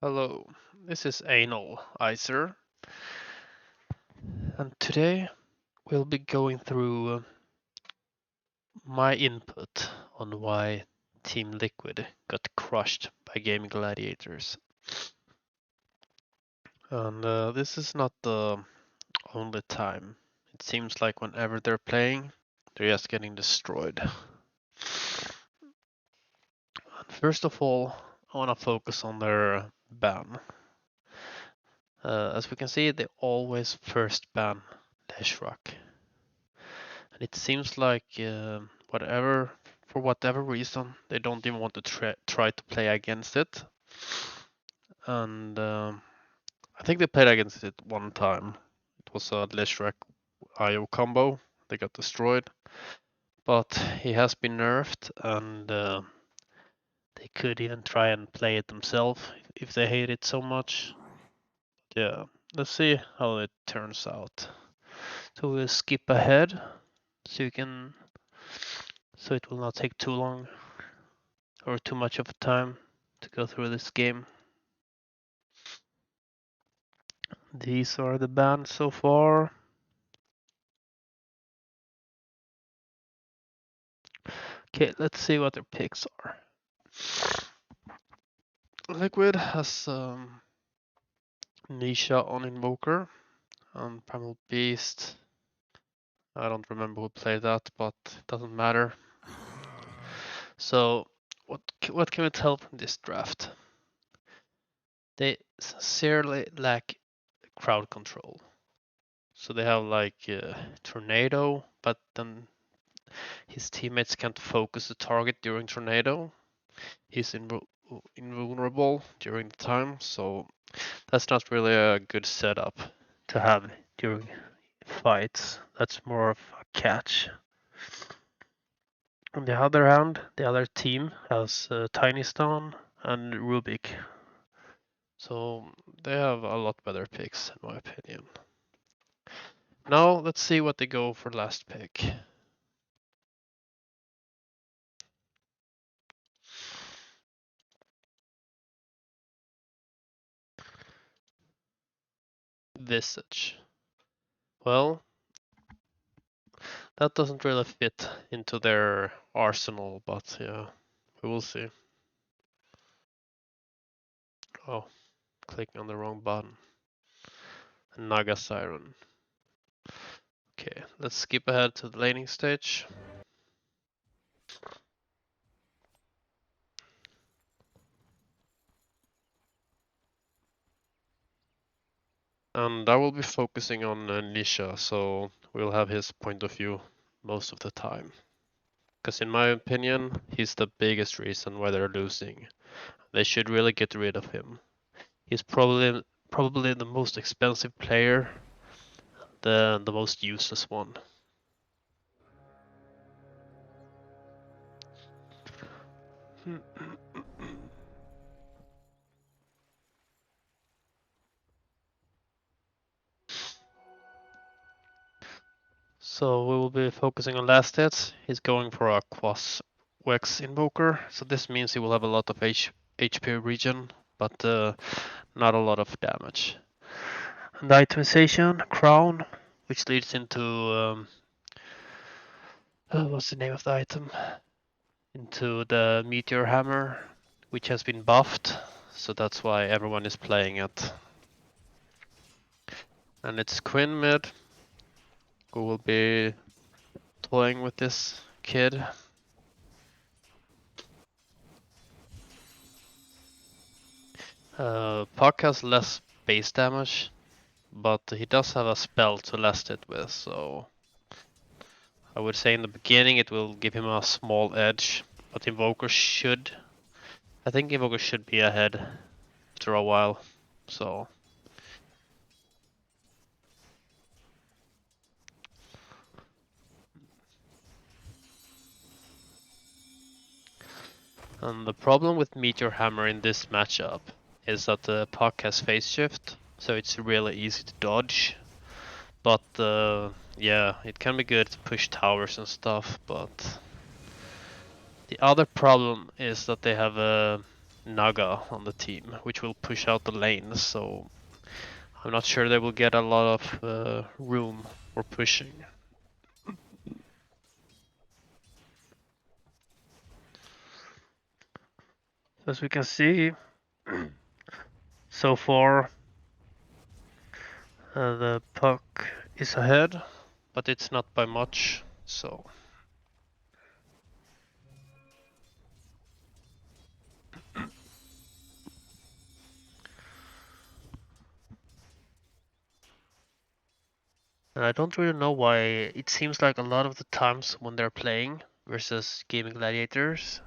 Hello, this is analyzer, and today we'll be going through my input on why Team Liquid got crushed by Game Gladiators. And this is not the only time. It seems like whenever they're playing, they're just getting destroyed. First of all, I want to focus on their ban. As we can see, they always first ban Leshrak. And it seems like for whatever reason, they don't even want to try to play against it. And I think they played against it one time. It was a Leshrak IO combo. They got destroyed. But he has been nerfed, and they could even try and play it themselves if they hate it so much. Yeah, let's see how it turns out. So we'll skip ahead so so it will not take too long or too much of time to go through this game. These are the bans so far. Okay, let's see what their picks are. Liquid has Nisha on Invoker and Primal Beast. I don't remember who played that, but it doesn't matter. So, what can we tell from this draft? They sincerely lack crowd control. So they have like Tornado, but then his teammates can't focus the target during Tornado. He's invulnerable during the time, so that's not really a good setup to have during fights. That's more of a catch. On the other hand, the other team has Tiny Stone and Rubik. So they have a lot better picks in my opinion. Now let's see what they go for last pick. Visage. Well, that doesn't really fit into their arsenal, but yeah, we will see. Oh, clicking on the wrong button. Naga Siren. Okay, let's skip ahead to the laning stage. And I will be focusing on Nisha, so we'll have his point of view most of the time. Because in my opinion, he's the biggest reason why they're losing. They should really get rid of him. He's probably the most expensive player, the most useless one. So we will be focusing on last hits. He's going for a Quas Wex Invoker, so this means he will have a lot of HP regen, but not a lot of damage. And the itemization, Crown, which leads into what's the name of the item? Into the Meteor Hammer, which has been buffed, so that's why everyone is playing it. And it's Quinn mid, who will be toying with this kid. Puck has less base damage, but he does have a spell to last it with, so I would say in the beginning it will give him a small edge, but I think Invoker should be ahead after a while, so. And the problem with Meteor Hammer in this matchup is that the puck has phase shift, so it's really easy to dodge. But yeah, it can be good to push towers and stuff, but the other problem is that they have Naga on the team, which will push out the lanes. So I'm not sure they will get a lot of room for pushing. As we can see, so far the puck is ahead, but it's not by much. So and I don't really know why. It seems like a lot of the times when they're playing versus gaming gladiators,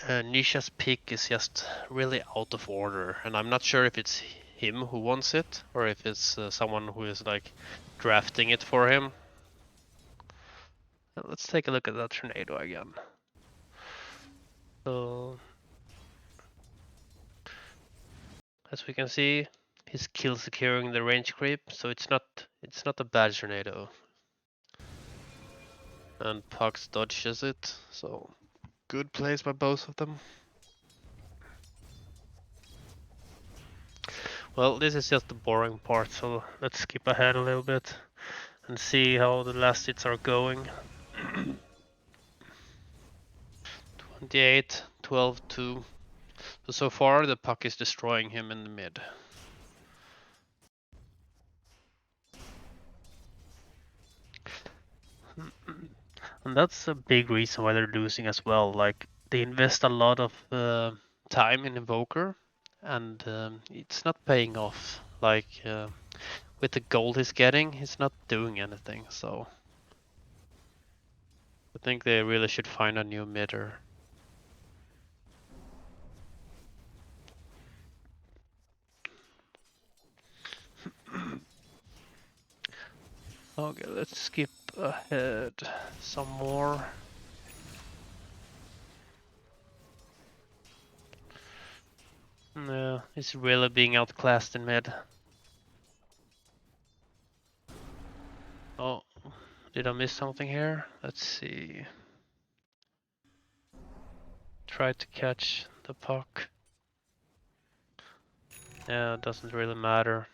Nisha's pick is just really out of order, and I'm not sure if it's him who wants it or if it's someone who is like drafting it for him. Let's take a look at that tornado again. So as we can see, he's kill securing the range creep, so it's not a bad tornado. And Pucks dodges it, so good plays by both of them. Well, this is just the boring part, so let's skip ahead a little bit and see how the last hits are going. 28, 12, 2. So far the puck is destroying him in the mid. And that's a big reason why they're losing as well. Like, they invest a lot of time in Invoker, and it's not paying off. Like, with the gold he's getting, he's not doing anything, so I think they really should find a new midder. Okay, let's skip ahead some more. No, he's really being outclassed in mid. Oh, did I miss something here? Let's see. Try to catch the puck. Yeah, it doesn't really matter.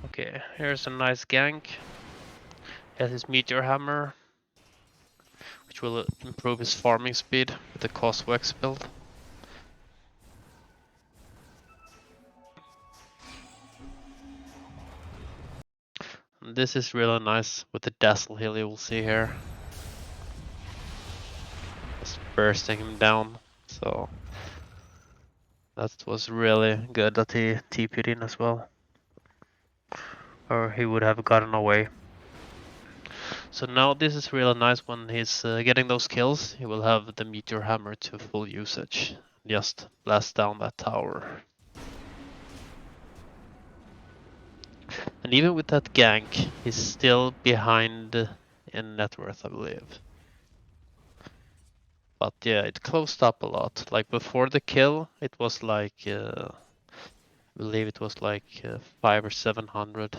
Okay, here's a nice gank. He has his meteor hammer, which will improve his farming speed with the Coswex build. And this is really nice with the Dazzle Heal you will see here. Just bursting him down. So that was really good that he TP'd in as well. Or he would have gotten away. So now this is really nice when he's getting those kills. He will have the meteor hammer to full usage. Just blast down that tower. And even with that gank, he's still behind in net worth, I believe. But yeah, it closed up a lot. Like before the kill, it was like, I believe it was like 500 or 700.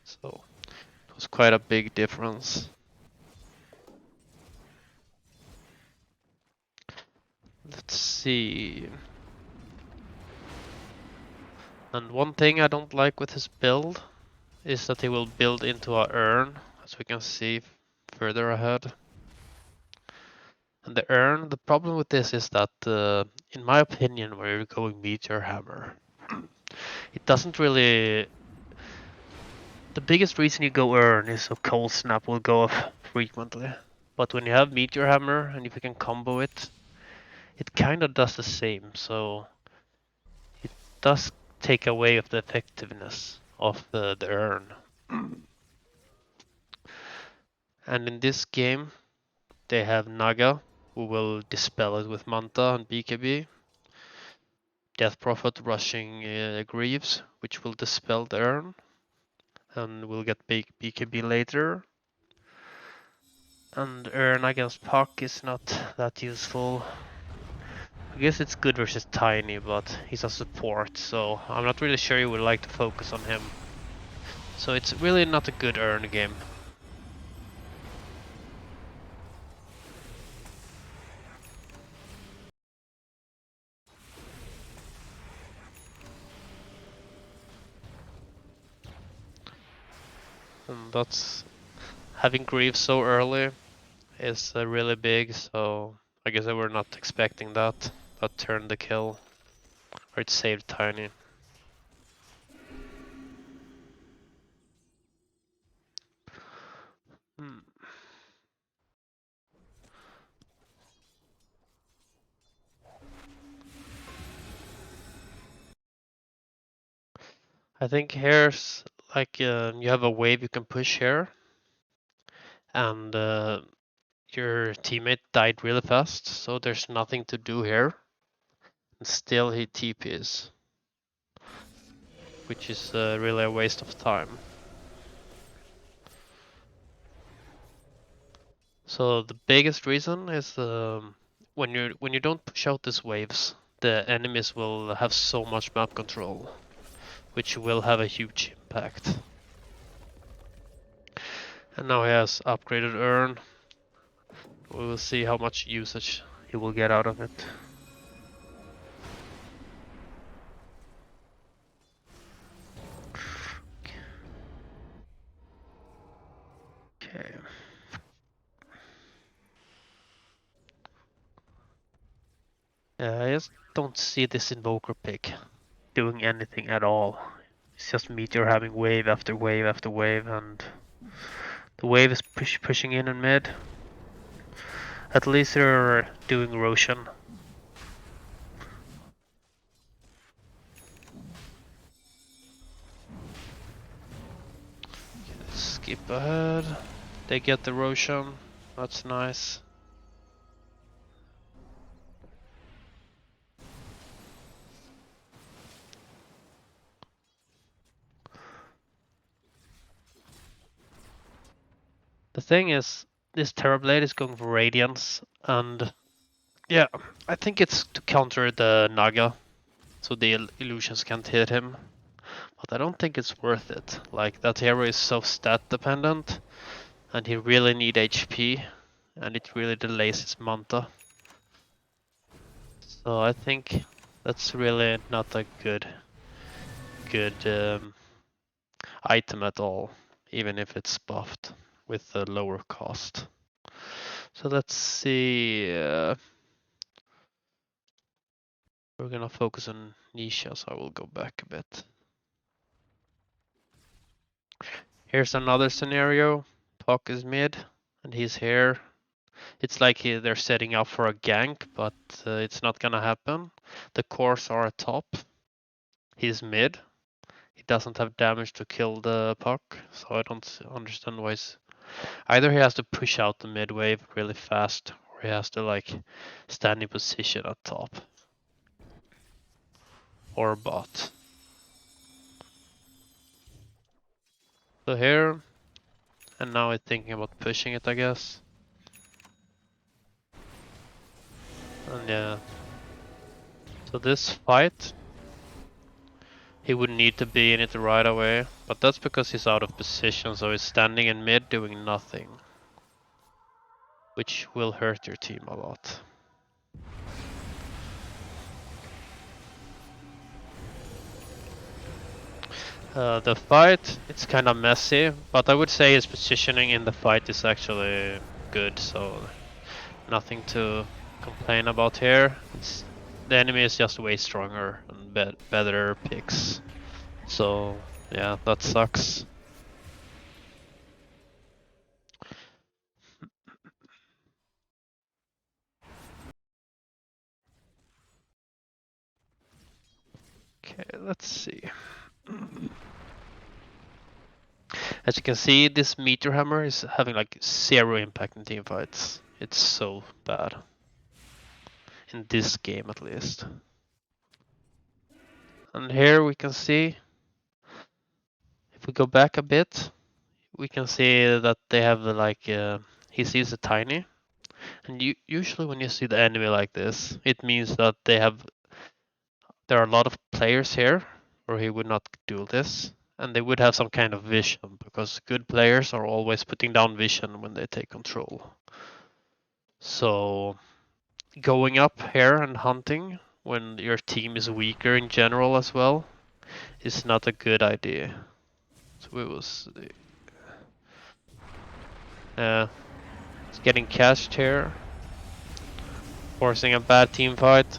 So it was quite a big difference. Let's see. And one thing I don't like with his build is that he will build into a urn, as we can see further ahead. And the urn, the problem with this is that, in my opinion, where you're going meteor hammer, it doesn't really. The biggest reason you go urn is so cold snap will go off frequently. But when you have meteor hammer and if you can combo it, it kind of does the same. So it does take away of the effectiveness of the urn. And in this game, they have Naga, who will dispel it with Manta and BKB. Death Prophet rushing Greaves, which will dispel the urn. And we'll get BKB later. And urn against Puck is not that useful. I guess it's good versus Tiny, but he's a support, so I'm not really sure you would like to focus on him. So it's really not a good earn game. And that's having Grief so early is really big, so I guess they were not expecting that. That turned the kill, or it saved Tiny. Hmm. I think here's like you have a wave you can push here, and your teammate died really fast, so there's nothing to do here. And still he TPs, which is really a waste of time. So the biggest reason is when you don't push out these waves, the enemies will have so much map control, which will have a huge impact. And now he has upgraded Urn. We will see how much usage he will get out of it. Okay. I just don't see this Invoker pick doing anything at all. It's just Meteor having wave after wave after wave, and the wave is pushing in mid. At least they're doing Roshan. Skip ahead. They get the Roshan. That's nice. The thing is, this Terrorblade is going for Radiance, and yeah, I think it's to counter the Naga, so the illusions can't hit him. But I don't think it's worth it. Like, that hero is so stat dependent, and he really need HP, and it really delays his Manta. So I think that's really not a good item at all, even if it's buffed with a lower cost. So let's see. We're gonna focus on nishas. I will go back a bit. Here's another scenario. Puck is mid, and he's here. It's like they're setting up for a gank, but it's not gonna happen. The cores are at top. He's mid. He doesn't have damage to kill the puck, so I don't understand why he's... Either he has to push out the mid wave really fast, or he has to like stand in position at top. Or bot. So here, and now I'm thinking about pushing it, I guess. And yeah. So this fight, he would need to be in it right away, but that's because he's out of position, so he's standing in mid doing nothing. Which will hurt your team a lot. The fight, it's kind of messy, but I would say his positioning in the fight is actually good, so nothing to complain about here. The enemy is just way stronger and better picks. So yeah, that sucks. Okay, let's see. As you can see, this meteor hammer is having like zero impact in team fights. It's so bad. In this game at least. And here we can see, if we go back a bit, we can see that they have like, he sees a tiny, And usually when you see the enemy like this, it means that there are a lot of players here, or he would not do this, and they would have some kind of vision, because good players are always putting down vision when they take control. So going up here and hunting when your team is weaker in general as well is not a good idea. So we will see. It's getting catched here, forcing a bad team fight.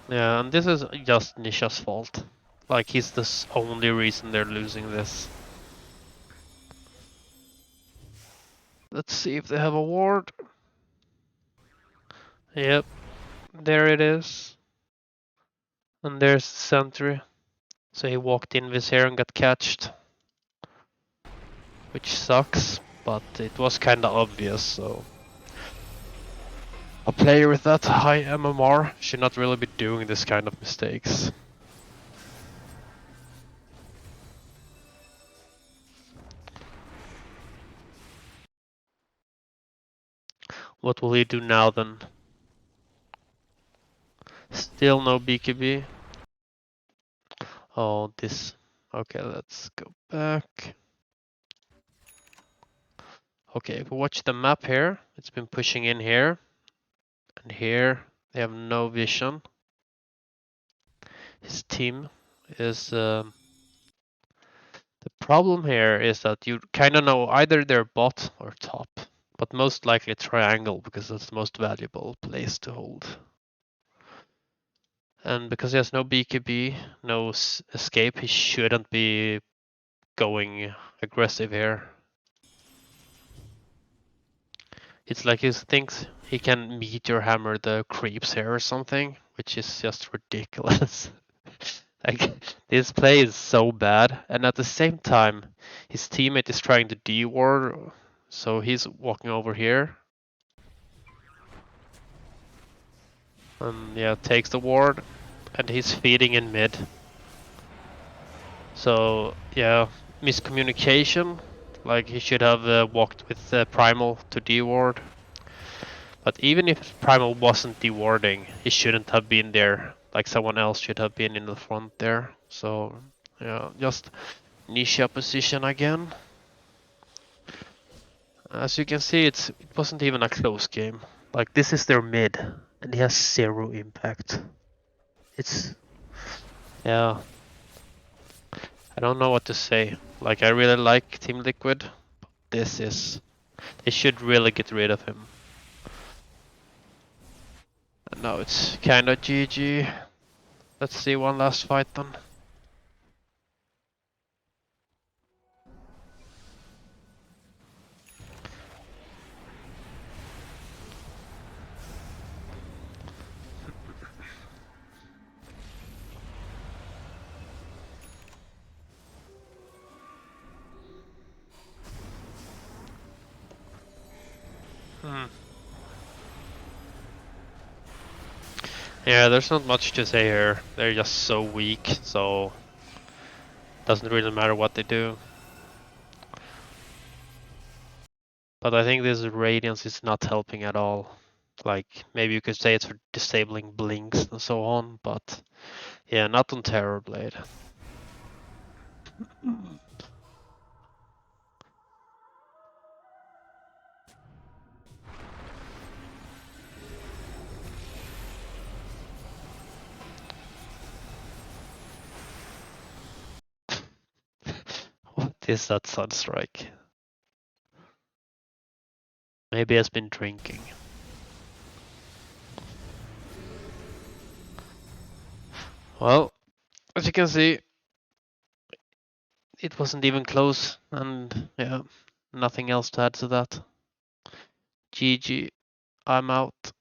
Yeah, and this is just Nisha's fault. Like, he's the only reason they're losing this. Let's see if they have a ward. Yep, there it is. And there's the sentry. So he walked in with here and got catched. Which sucks, but it was kinda obvious, so... A player with that high MMR should not really be doing this kind of mistakes. What will he do now then? Still no BKB. Oh, this... Okay, let's go back. Okay, if we watch the map here, it's been pushing in here. And here, they have no vision. His team is... the problem here is that you kind of know either they're bot or top. But most likely triangle, because that's the most valuable place to hold. And because he has no BKB, no escape, he shouldn't be going aggressive here. It's like he thinks he can meteor hammer the creeps here or something, which is just ridiculous. Like, this play is so bad, and at the same time, his teammate is trying to D-ward, so he's walking over here. And yeah, takes the ward, and he's feeding in mid. So yeah, miscommunication. Like, he should have walked with Primal to D-ward. But even if Primal wasn't dewarding, he shouldn't have been there. Like, someone else should have been in the front there. So yeah, just Nisha position again. As you can see, it wasn't even a close game. Like, this is their mid, and he has 0 impact. It's... yeah. I don't know what to say. Like, I really like Team Liquid. But this is... they should really get rid of him. And now it's kinda GG. Let's see one last fight then. Yeah, there's not much to say here. They're just so weak, so doesn't really matter what they do. But I think this Radiance is not helping at all. Like, maybe you could say it's for disabling blinks and so on, but yeah, not on Terrorblade. What is that Sunstrike? Maybe he has been drinking. Well, as you can see, it wasn't even close, and yeah, nothing else to add to that. GG, I'm out.